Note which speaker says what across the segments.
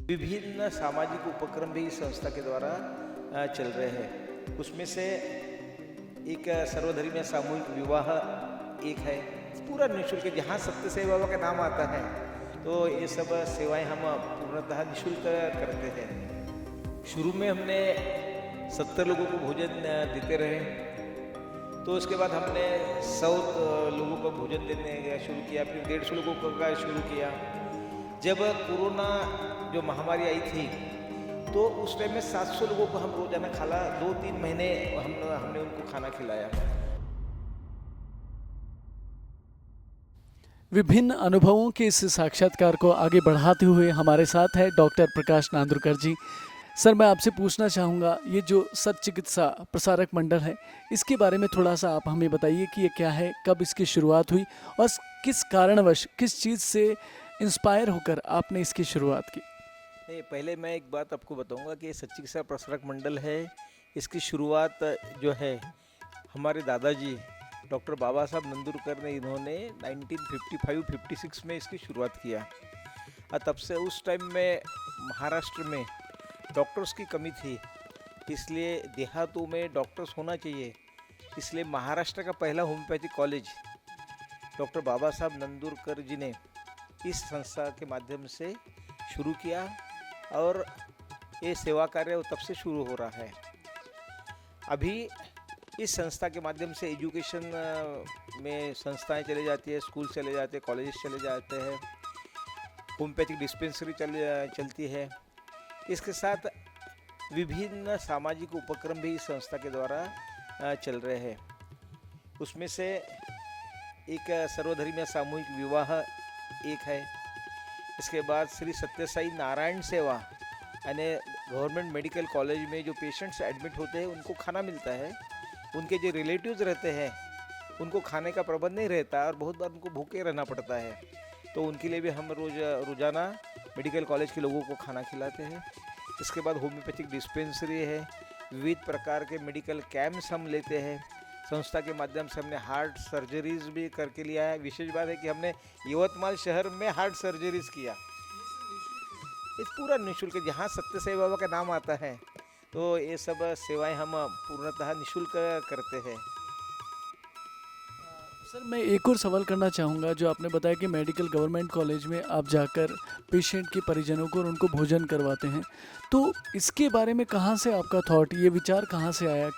Speaker 1: विभिन्न सामाजिक उपक्रम भी इस संस्था के द्वारा चल रहे हैं। उसमें से एक सर्वधर्मीय सामूहिक विवाह एक है, पूरा निःशुल्क, जहाँ सत्य साई बाबा का नाम आता है तो ये सब सेवाएं हम पूर्णतः निःशुल्क करते हैं। शुरू में हमने 70 लोगों को भोजन देते रहे, तो उसके बाद हमने 100 लोगों को भोजन देने का शुरू किया, फिर 150 लोगों का शुरू किया। जब कोरोना जो महामारी आई थी तो उस टाइम में 700 लोगों को हम रोजाना खाना 2-3 महीने हमने उनको खाना खिलाया।
Speaker 2: विभिन्न अनुभवों के इस साक्षात्कार को आगे बढ़ाते हुए हमारे साथ है डॉक्टर प्रकाश नांदुरकर जी। सर, मैं आपसे पूछना चाहूँगा, ये जो सत चिकित्सा प्रसारक मंडल है, इसके बारे में थोड़ा सा आप हमें बताइए कि ये क्या है, कब इसकी शुरुआत हुई और किस कारणवश, किस चीज़ से इंस्पायर होकर आपने इसकी शुरुआत की।
Speaker 1: नहीं, पहले मैं एक बात आपको बताऊंगा कि सत चिकित्सा प्रसारक मंडल है, इसकी शुरुआत जो है हमारे दादाजी डॉक्टर बाबा साहब नंदुरकर ने, इन्होंने 1955-56 में इसकी शुरुआत किया। और तब से उस टाइम में महाराष्ट्र में डॉक्टर्स की कमी थी, इसलिए देहातों में डॉक्टर्स होना चाहिए, इसलिए महाराष्ट्र का पहला होम्योपैथिक कॉलेज डॉक्टर बाबा साहब नंदुरकर जी ने इस संस्था के माध्यम से शुरू किया और ये सेवा कार्य तब से शुरू हो रहा है। अभी इस संस्था के माध्यम से एजुकेशन में संस्थाएं चले जाती है, स्कूल चले जाते हैं, कॉलेजेस चले जाते हैं, होम्योपैथिक डिस्पेंसरी चलती है। इसके साथ विभिन्न सामाजिक उपक्रम भी इस संस्था के द्वारा चल रहे हैं। उसमें से एक सर्वधर्मीय सामूहिक विवाह एक है। इसके बाद श्री सत्य साई नारायण सेवा यानी गवर्नमेंट मेडिकल कॉलेज में जो पेशेंट्स एडमिट होते हैं उनको खाना मिलता है, उनके जो रिलेटिव्स रहते हैं उनको खाने का प्रबंध नहीं रहता और बहुत बार उनको भूखे रहना पड़ता है, तो उनके लिए भी हम रोज़ाना मेडिकल कॉलेज के लोगों को खाना खिलाते हैं। इसके बाद होम्योपैथिक डिस्पेंसरी है, विविध प्रकार के मेडिकल कैंप्स हम लेते हैं। संस्था के माध्यम से हमने हार्ट सर्जरीज भी करके लिया है। विशेष बात है कि हमने यवतमाल शहर में हार्ट सर्जरीज किया, इस पूरा निःशुल्क, जहाँ सत्य साई बाबा का नाम आता है तो ये सब सेवाएं हम पूर्णतः निःशुल्क करते हैं।
Speaker 2: सर, मैं एक और सवाल करना चाहूँगा। जो आपने बताया कि मेडिकल गवर्नमेंट कॉलेज में आप जाकर पेशेंट के परिजनों को और उनको भोजन करवाते हैं, तो इसके बारे में कहाँ से आपका थॉट, ये विचार कहाँ से आया,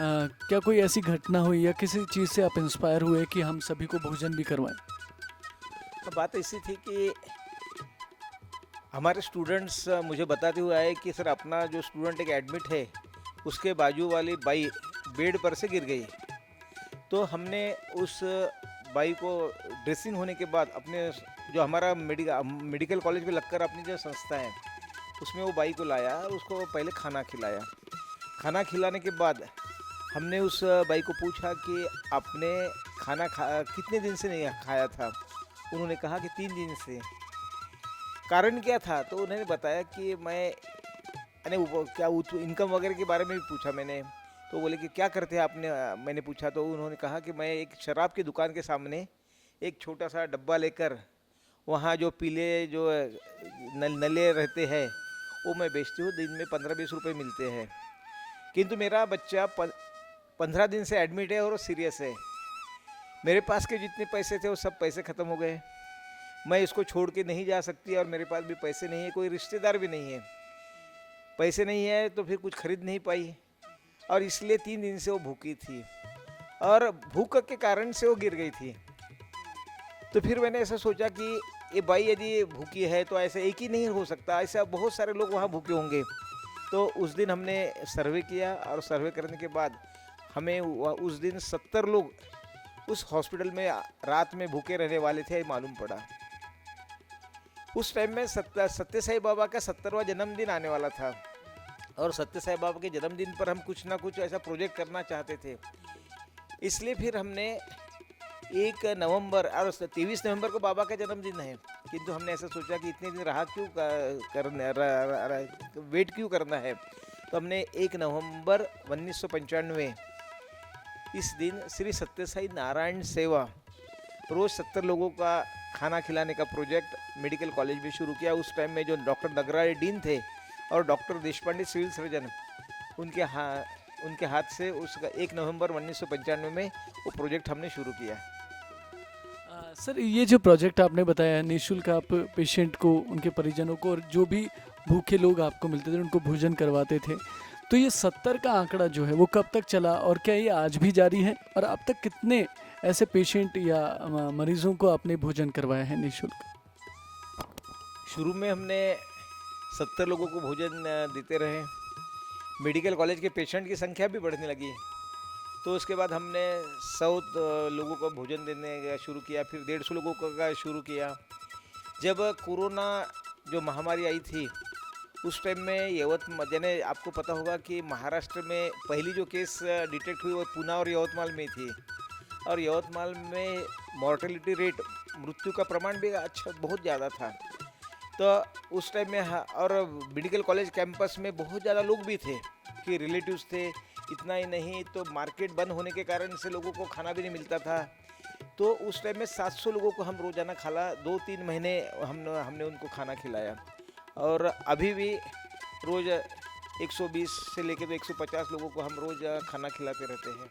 Speaker 2: क्या कोई ऐसी घटना हुई या किसी चीज़ से आप इंस्पायर हुए कि हम सभी को भोजन भी करवाएं?
Speaker 1: बात ऐसी थी कि हमारे स्टूडेंट्स मुझे बताते हुए आए कि सर, अपना जो स्टूडेंट एक एडमिट है उसके बाजू वाली बाई बेड पर से गिर गई, तो हमने उस बाई को ड्रेसिंग होने के बाद अपने जो हमारा मेडिकल कॉलेज में लगकर अपनी जो संस्था है उसमें वो बाई को लाया, उसको पहले खाना खिलाया। खाना खिलाने के बाद हमने उस बाई को पूछा कि आपने खाना कितने दिन से नहीं खाया था। उन्होंने कहा कि 3 दिन से। कारण क्या था, तो उन्होंने बताया कि मैं क्या इनकम वगैरह के बारे में भी पूछा मैंने, तो बोले कि क्या करते हैं आपने, मैंने पूछा तो उन्होंने कहा कि मैं एक शराब की दुकान के सामने एक छोटा सा डब्बा लेकर वहाँ जो पीले जो नले रहते हैं वो मैं बेचती हूँ, दिन में 15-20 रुपये मिलते हैं, किंतु मेरा बच्चा 15 दिन से एडमिट है और सीरियस है, मेरे पास के जितने पैसे थे वो सब पैसे ख़त्म हो गए, मैं इसको छोड़ के नहीं जा सकती और मेरे पास भी पैसे नहीं है, कोई रिश्तेदार भी नहीं है, पैसे नहीं है तो फिर कुछ खरीद नहीं पाई और इसलिए 3 दिन से वो भूखी थी और भूख के कारण से वो गिर गई थी। तो फिर मैंने ऐसा सोचा कि ये बाई यदि भूखी है तो ऐसा एक ही नहीं हो सकता, ऐसा बहुत सारे लोग वहाँ भूखे होंगे। तो उस दिन हमने सर्वे किया और सर्वे करने के बाद हमें उस दिन 70 लोग उस हॉस्पिटल में रात में भूखे रहने वाले थे मालूम पड़ा। उस टाइम में सत्य साई बाबा का 70वां जन्मदिन आने वाला था और सत्य साई बाबा के जन्मदिन पर हम कुछ ना कुछ ऐसा प्रोजेक्ट करना चाहते थे, इसलिए फिर हमने 1 नवंबर और 23 नवंबर को बाबा का जन्मदिन है, किंतु हमने ऐसा सोचा कि इतने दिन वेट क्यों करना है, तो हमने 1 नवंबर 1995 इस दिन श्री सत्य साई नारायण सेवा रोज़ 70 लोगों का खाना खिलाने का प्रोजेक्ट मेडिकल कॉलेज में शुरू किया। उस टाइम में जो डॉक्टर नगराळे डीन थे और डॉक्टर देशपांडे सिविल सर्जन, उनके उनके हाथ से उसका 1 नवंबर 1995 में वो प्रोजेक्ट हमने शुरू किया।
Speaker 2: सर ये जो प्रोजेक्ट आपने बताया निःशुल्क आप पेशेंट को, उनके परिजनों को और जो भी भूखे लोग आपको मिलते थे उनको भोजन करवाते थे, तो ये 70 का आंकड़ा जो है वो कब तक चला और क्या ये आज भी जारी है? और अब तक कितने ऐसे पेशेंट या मरीजों को आपने भोजन करवाया है निःशुल्क?
Speaker 1: शुरू में हमने 70 लोगों को भोजन देते रहे। मेडिकल कॉलेज के पेशेंट की संख्या भी बढ़ने लगी, तो उसके बाद हमने 100 लोगों को भोजन देने का शुरू किया, फिर 150 लोगों का शुरू किया। जब कोरोना जो महामारी आई थी उस टाइम में यानी आपको पता होगा कि महाराष्ट्र में पहली जो केस डिटेक्ट हुई वो पुणे और यवतमाल में थी, और यवतमाल में मॉर्टेलिटी रेट, मृत्यु का प्रमाण भी अच्छा बहुत ज़्यादा था। तो उस टाइम में और मेडिकल कॉलेज कैंपस में बहुत ज़्यादा लोग भी थे कि रिलेटिव्स थे। इतना ही नहीं तो मार्केट बंद होने के कारण से लोगों को खाना भी नहीं मिलता था। तो उस टाइम में 700 लोगों को हम रोज़ाना खाना 2-3 महीने हमने उनको खाना खिलाया, और अभी भी रोज़ 120 से लेकर तो 150 लोगों को हम रोज़ खाना खिलाते रहते हैं।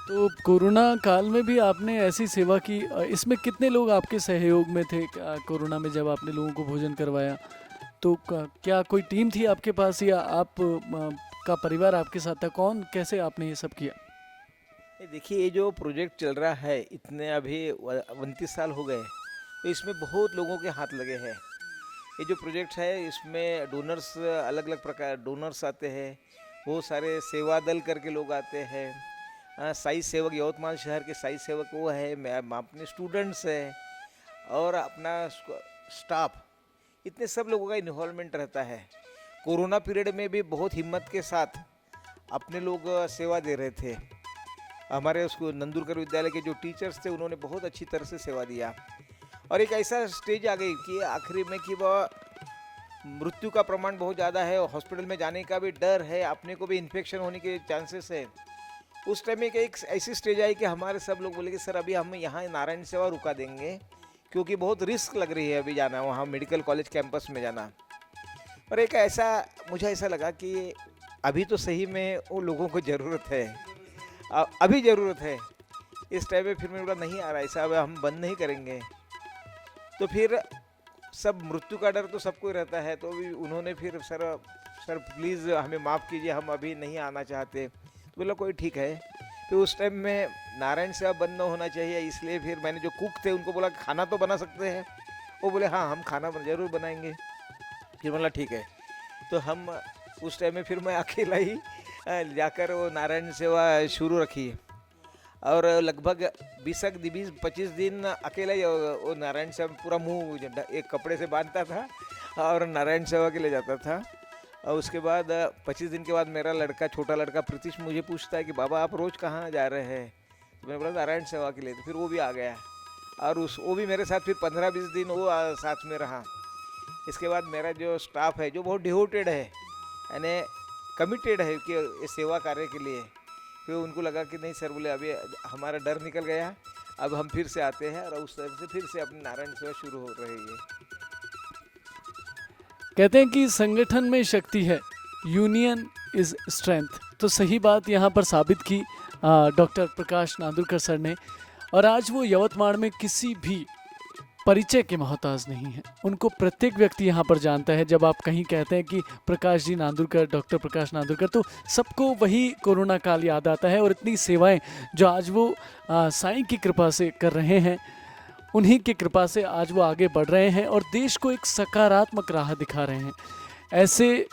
Speaker 2: तो कोरोना काल में भी आपने ऐसी सेवा की, इसमें कितने लोग आपके सहयोग में थे? कोरोना में जब आपने लोगों को भोजन करवाया तो क्या कोई टीम थी आपके पास या आप का परिवार आपके साथ था? कौन, कैसे आपने ये सब किया?
Speaker 1: ये देखिए, ये जो प्रोजेक्ट चल रहा है, इतने अभी 29 साल हो गए, तो इसमें बहुत लोगों के हाथ लगे हैं। ये जो प्रोजेक्ट है इसमें डोनर्स, अलग अलग प्रकार डोनर्स आते हैं, बहुत सारे सेवा दल करके लोग आते हैं। साई सेवक, यवतमाल शहर के साई सेवक वो है, मैं अपने स्टूडेंट्स हैं और अपना स्टाफ, इतने सब लोगों का इन्वॉल्वमेंट रहता है। कोरोना पीरियड में भी बहुत हिम्मत के साथ अपने लोग सेवा दे रहे थे। हमारे उसको नंदुरकर विद्यालय के जो टीचर्स थे उन्होंने बहुत अच्छी तरह से सेवा दिया, और एक ऐसा स्टेज आ गई कि आखिरी में कि वह मृत्यु का प्रमाण बहुत ज़्यादा है, हॉस्पिटल में जाने का भी डर है, अपने को भी इन्फेक्शन होने के चांसेस है। उस टाइम में एक ऐसी स्टेज आई कि हमारे सब लोग बोले कि सर अभी हम यहाँ नारायण सेवा रुका देंगे, क्योंकि बहुत रिस्क लग रही है अभी जाना वहाँ मेडिकल कॉलेज कैंपस में जाना। और एक ऐसा मुझे ऐसा लगा कि अभी तो सही में वो लोगों को ज़रूरत है, अभी ज़रूरत है इस टाइम में। फिर मैंने बोला नहीं आ रहा ऐसा, अब हम बंद नहीं करेंगे। तो फिर सब मृत्यु का डर तो सबको ही रहता है, तो भी उन्होंने फिर सर प्लीज़ हमें माफ़ कीजिए, हम अभी नहीं आना चाहते। तो बोला कोई ठीक है। फिर उस टाइम में नारायण सेवा बंद न होना चाहिए, इसलिए फिर मैंने जो कुक थे उनको बोला खाना तो बना सकते हैं। वो बोले हाँ हम खाना ज़रूर बनाएंगे। फिर बोला ठीक है। तो हम उस टाइम में फिर मैं अकेला ही जाकर वो नारायण सेवा शुरू रखी, और लगभग 20-25 दिन अकेला ही वो नारायण सेवा पूरा मुंह एक कपड़े से बांधता था और नारायण सेवा के लिए जाता था। और उसके बाद 25 दिन के बाद मेरा लड़का, छोटा लड़का प्रीतिश मुझे पूछता है कि बाबा आप रोज़ कहाँ जा रहे हैं? तो मैंने बोला नारायण सेवा के लिए। तो फिर वो भी आ गया, और वो भी मेरे साथ फिर 15-20 दिन वो साथ में रहा। इसके बाद मेरा जो स्टाफ है जो बहुत डिवोटेड है, यानी कमिटेड है कि इस सेवा कार्य के लिए, फिर उनको लगा कि नहीं सर, बोले अभी हमारा डर निकल गया, अब हम फिर से आते हैं, और उस तरह से फिर से अपनी नारायण सेवा शुरू हो रही है।
Speaker 2: कहते हैं कि संगठन में शक्ति है, यूनियन इज स्ट्रेंथ। तो सही बात यहाँ पर साबित की डॉक्टर प्रकाश नांदुरकर सर ने, और आज वो यवतमाड़ में किसी भी परिचय के मोहताज नहीं है, उनको प्रत्येक व्यक्ति यहाँ पर जानता है। जब आप कहीं कहते हैं कि प्रकाश जी नांदुरकर, डॉक्टर प्रकाश नांदुरकर, तो सबको वही कोरोना काल याद आता है, और इतनी सेवाएं जो आज वो साईं की कृपा से कर रहे हैं, उन्हीं की कृपा से आज वो आगे बढ़ रहे हैं और देश को एक सकारात्मक राह दिखा रहे हैं। ऐसे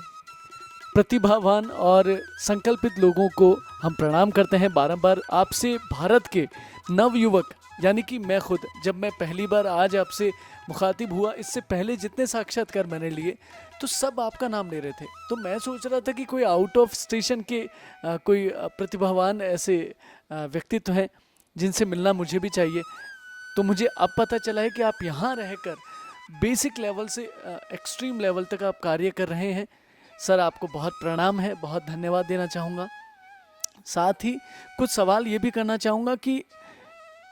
Speaker 2: प्रतिभावान और संकल्पित लोगों को हम प्रणाम करते हैं बारंबार। आपसे भारत के नवयुवक, यानी कि मैं खुद, जब मैं पहली बार आज आपसे मुखातिब हुआ, इससे पहले जितने साक्षात्कार मैंने लिए तो सब आपका नाम ले रहे थे। तो मैं सोच रहा था कि कोई आउट ऑफ स्टेशन के कोई प्रतिभावान ऐसे व्यक्तित्व हैं जिनसे मिलना मुझे भी चाहिए। तो मुझे अब पता चला है कि आप यहाँ रहकर बेसिक लेवल से एक्सट्रीम लेवल तक आप कार्य कर रहे हैं। सर आपको बहुत प्रणाम है, बहुत धन्यवाद देना चाहूँगा। साथ ही कुछ सवाल ये भी करना चाहूँगा कि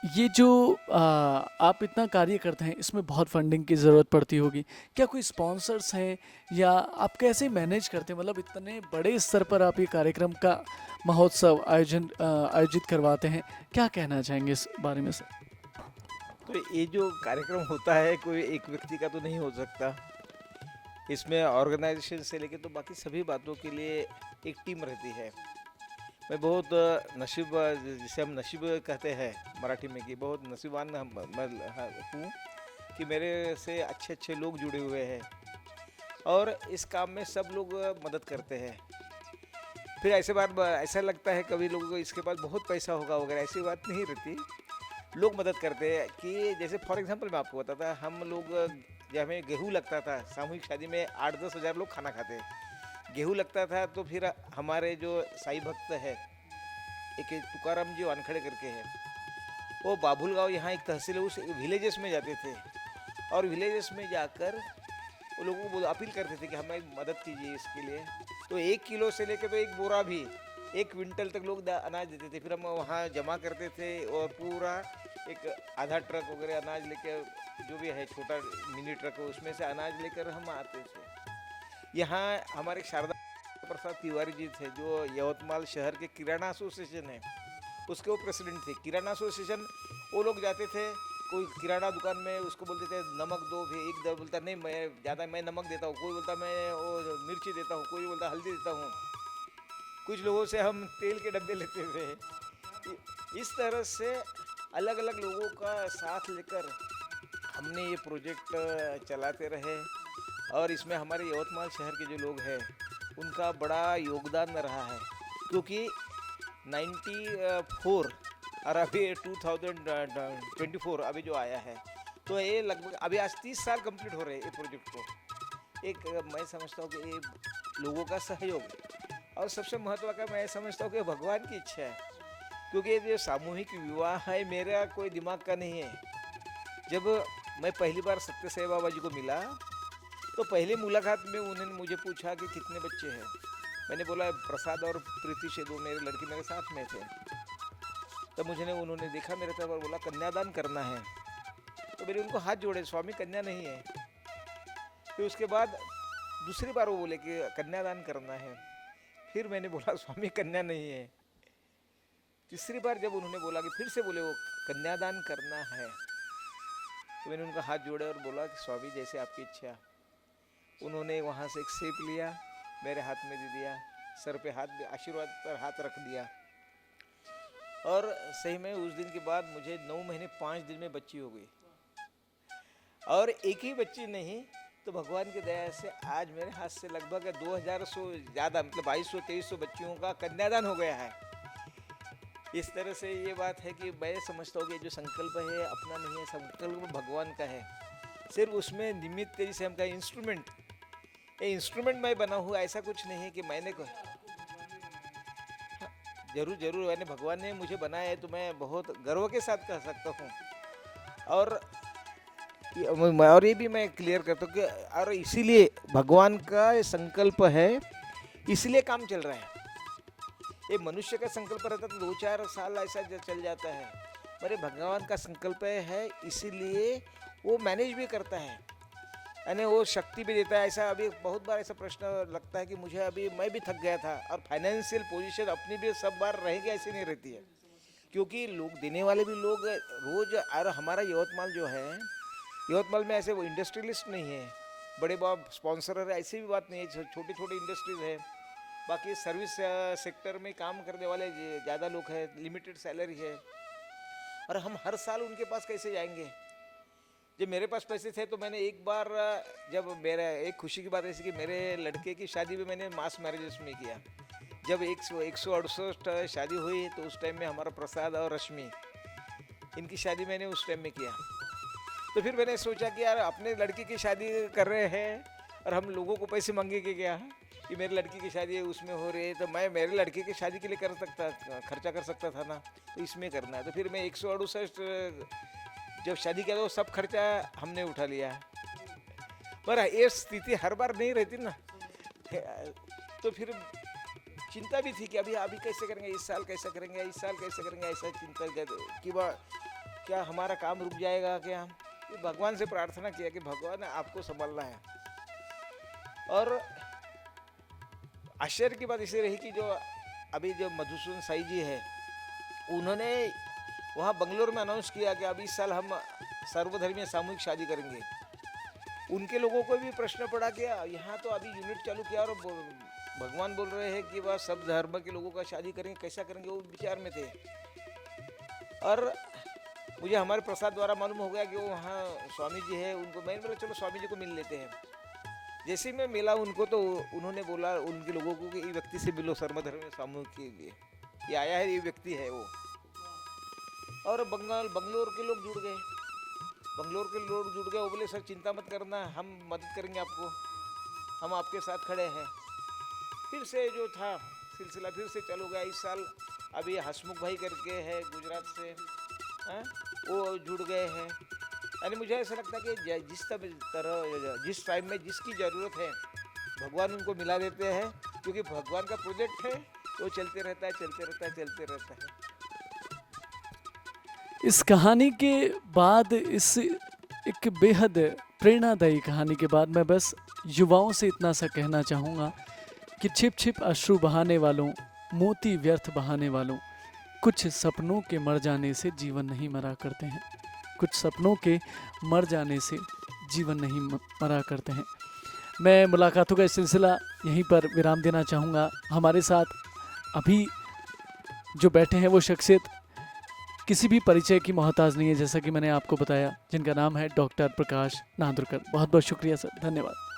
Speaker 2: ये जो आप इतना कार्य करते हैं, इसमें बहुत फंडिंग की ज़रूरत पड़ती होगी। क्या कोई स्पॉन्सर्स हैं या आप कैसे मैनेज करते हैं? मतलब इतने बड़े स्तर पर आप ये कार्यक्रम का महोत्सव आयोजित करवाते हैं। क्या कहना चाहेंगे इस बारे में सर?
Speaker 1: तो ये जो कार्यक्रम होता है कोई एक व्यक्ति का तो नहीं हो सकता। इसमें ऑर्गेनाइजेशन से लेके तो बाकी सभी बातों के लिए एक टीम रहती है। मैं बहुत नसीब, जिसे हम नसीब कहते हैं मराठी में, कि बहुत नसीबान मैं हूँ कि मेरे से अच्छे अच्छे लोग जुड़े हुए हैं और इस काम में सब लोग मदद करते हैं। फिर ऐसे बात ऐसा लगता है कभी लोगों को इसके पास बहुत पैसा होगा वगैरह, ऐसी बात नहीं रहती। लोग मदद करते हैं कि जैसे फॉर एग्जांपल मैं आपको बताता, हम लोग जब हमें गेहूँ लगता था, सामूहिक शादी में 8-10 हज़ार लोग खाना खाते हैं, गेहूँ लगता था, तो फिर हमारे जो साईं भक्त है, एक तुकाराम जी वानखड़े करके है, वो बाबुल गांव यहाँ एक तहसील है, उस विलेजेस में जाते थे और विलेजेस में जाकर वो लोगों को अपील करते थे कि हमें मदद कीजिए इसके लिए। तो 1 किलो से लेकर तो 1 बोरा भी, 1 क्विंटल तक लोग अनाज देते थे। फिर हम वहाँ जमा करते थे और पूरा एक आधा ट्रक वगैरह अनाज लेके, जो भी है छोटा मिनी ट्रक, उसमें से अनाज लेकर हम आते थे। यहाँ हमारे शारदा प्रसाद तिवारी जी थे, जो यवतमाल शहर के किराना एसोसिएशन है उसके वो प्रेसिडेंट थे। किराना एसोसिएशन, वो लोग जाते थे कोई किराना दुकान में, उसको बोलते थे नमक दो, फिर एक दो बोलता नहीं मैं ज़्यादा मैं नमक देता हूँ, कोई बोलता मैं वो मिर्ची देता हूँ, कोई बोलता हल्दी देता हूँ, कुछ लोगों से हम तेल के डब्बे लेते थे। इस तरह से अलग अलग लोगों का साथ लेकर हमने ये प्रोजेक्ट चलाते रहे और इसमें हमारे यवतमाल शहर के जो लोग हैं उनका बड़ा योगदान रहा है, क्योंकि 94 और अभी 2024 अभी जो आया है, तो ये लगभग अभी आज 30 साल कंप्लीट हो रहे हैं ये प्रोजेक्ट को। एक मैं समझता हूँ कि ये लोगों का सहयोग और सबसे महत्व का मैं समझता हूँ कि भगवान की इच्छा है, क्योंकि ये जो सामूहिक विवाह है मेरा कोई दिमाग का नहीं है। जब मैं पहली बार सत्य साई बाबा जी को मिला तो पहली मुलाकात में उन्होंने मुझे पूछा कि कितने बच्चे हैं। मैंने बोला प्रसाद और प्रीति से, दो मेरे लड़के मेरे साथ में थे। तब मुझे उन्होंने देखा मेरे तरफ और बोला कन्यादान करना है। तो मैंने उनको हाथ जोड़े, स्वामी कन्या नहीं है। फिर उसके बाद दूसरी बार वो बोले कि कन्यादान करना है, फिर मैंने बोला स्वामी कन्या नहीं है। तीसरी बार जब उन्होंने बोला कि फिर से बोले वो कन्यादान करना है, तो मैंने उनका हाथ जोड़े और बोला कि स्वामी जैसे आपकी इच्छा। उन्होंने वहाँ से एक सेब लिया, मेरे हाथ में दे दिया, सर पे हाथ, आशीर्वाद पर हाथ रख दिया और सही में उस दिन के बाद मुझे 9 महीने 5 दिन में बच्ची हो गई। और एक ही बच्ची नहीं, तो भगवान की दया से आज मेरे हाथ से लगभग 2000 से ज़्यादा, मतलब 2200-2300 बच्चियों का कन्यादान हो गया है। इस तरह से ये बात है कि मैं समझता हूँ कि जो संकल्प है अपना नहीं है, संकल्प भगवान का है। सिर्फ उसमें निमित्त जैसे हम कहें इंस्ट्रूमेंट, ये इंस्ट्रूमेंट मैं बना हुआ, ऐसा कुछ नहीं है कि मैंने जरूर जरूर मैंने, भगवान ने मुझे बनाया है तो मैं बहुत गर्व के साथ कह सकता हूँ। और ये भी मैं क्लियर करता हूँ कि और इसीलिए भगवान का संकल्प है, इसलिए काम चल रहा है। ये मनुष्य का संकल्प रहता तो 2-4 साल ऐसा चल जाता है, पर भगवान का संकल्प है, इसीलिए वो मैनेज भी करता है, यानी वो शक्ति भी देता है। ऐसा अभी बहुत बार ऐसा प्रश्न लगता है कि मुझे अभी मैं भी थक गया था, और फाइनेंशियल पोजीशन अपनी भी सब बार रहेगी ऐसी नहीं रहती है, क्योंकि लोग देने वाले भी लोग रोज। और हमारा यवतमाल जो है, यवतमाल में ऐसे वो इंडस्ट्रियलिस्ट नहीं है, बड़े बाप स्पॉन्सर है ऐसी भी बात नहीं है, छोटी छोटी इंडस्ट्रीज है। बाकी सर्विस सेक्टर में काम करने वाले ज़्यादा लोग हैं, लिमिटेड सैलरी है, और हम हर साल उनके पास कैसे जाएंगे। जब मेरे पास पैसे थे तो मैंने एक बार, जब मेरा एक खुशी की बात ऐसी कि मेरे लड़के की शादी भी मैंने मास मैरिजेस में किया। जब 168 शादी हुई तो उस टाइम में हमारा प्रसाद और रश्मि, इनकी शादी मैंने उस टाइम में किया। तो फिर मैंने सोचा कि यार अपने लड़की की शादी कर रहे हैं और हम लोगों को पैसे मांगेंगे क्या, कि मेरी लड़की की शादी है उसमें हो रही है, तो मैं मेरे लड़के की शादी के लिए खर्चा कर सकता था ना, तो इसमें करना है। तो फिर मैं 168 जब शादी किया तो सब खर्चा हमने उठा लिया। पर ये स्थिति हर बार नहीं रहती ना, तो फिर चिंता भी थी कि अभी कैसे करेंगे, इस साल कैसे करेंगे, इस साल कैसे करेंगे, ऐसा चिंता कि क्या हमारा काम रुक जाएगा क्या? ये भगवान से प्रार्थना किया कि भगवान आपको संभालना है। और आश्चर्य की बात इसे रही कि जो अभी जो मधुसूदन साई जी है, उन्होंने वहाँ बंगलोर में अनाउंस किया कि अभी इस साल हम सर्वधर्मीय सामूहिक शादी करेंगे। उनके लोगों को भी प्रश्न पड़ा कि यहाँ तो अभी यूनिट चालू किया और भगवान बोल रहे हैं कि वह सब धर्म के लोगों का शादी करेंगे, कैसा करेंगे? वो विचार में थे। और मुझे हमारे प्रसाद द्वारा मालूम हो गया कि वो वहाँ स्वामी जी है, उनको मैंने बोला चलो स्वामी जी को मिल लेते हैं। जैसे ही मैं मिला उनको तो उन्होंने बोला उनके लोगों को कि ये व्यक्ति से मिलो, सर्वधर्म सामूहिक के लिए ये आया है, ये व्यक्ति है वो। और बंगलोर के लोग जुड़ गए, वो बोले सर चिंता मत करना, हम मदद करेंगे आपको, हम आपके साथ खड़े हैं। फिर से जो था सिलसिला फिर से चालू गया। इस साल अभी हसमुख भाई करके है गुजरात से, वो जुड़ गए हैं। यानी मुझे ऐसा लगता है कि जिस टाइम में जिसकी ज़रूरत है भगवान उनको मिला देते हैं, क्योंकि भगवान का प्रोजेक्ट है, वो चलते रहता है।
Speaker 2: इस कहानी के बाद, इस एक बेहद प्रेरणादायी कहानी के बाद मैं बस युवाओं से इतना सा कहना चाहूँगा कि छिप छिप अश्रु बहाने वालों, मोती व्यर्थ बहाने वालों, कुछ सपनों के मर जाने से जीवन नहीं मरा करते हैं। कुछ सपनों के मर जाने से जीवन नहीं मरा करते हैं। मैं मुलाकातों का सिलसिला यहीं पर विराम देना चाहूँगा। हमारे साथ अभी जो बैठे हैं वो शख्सियत किसी भी परिचय की मोहताज नहीं है, जैसा कि मैंने आपको बताया, जिनका नाम है डॉक्टर प्रकाश नांदुरकर। बहुत बहुत शुक्रिया सर, धन्यवाद।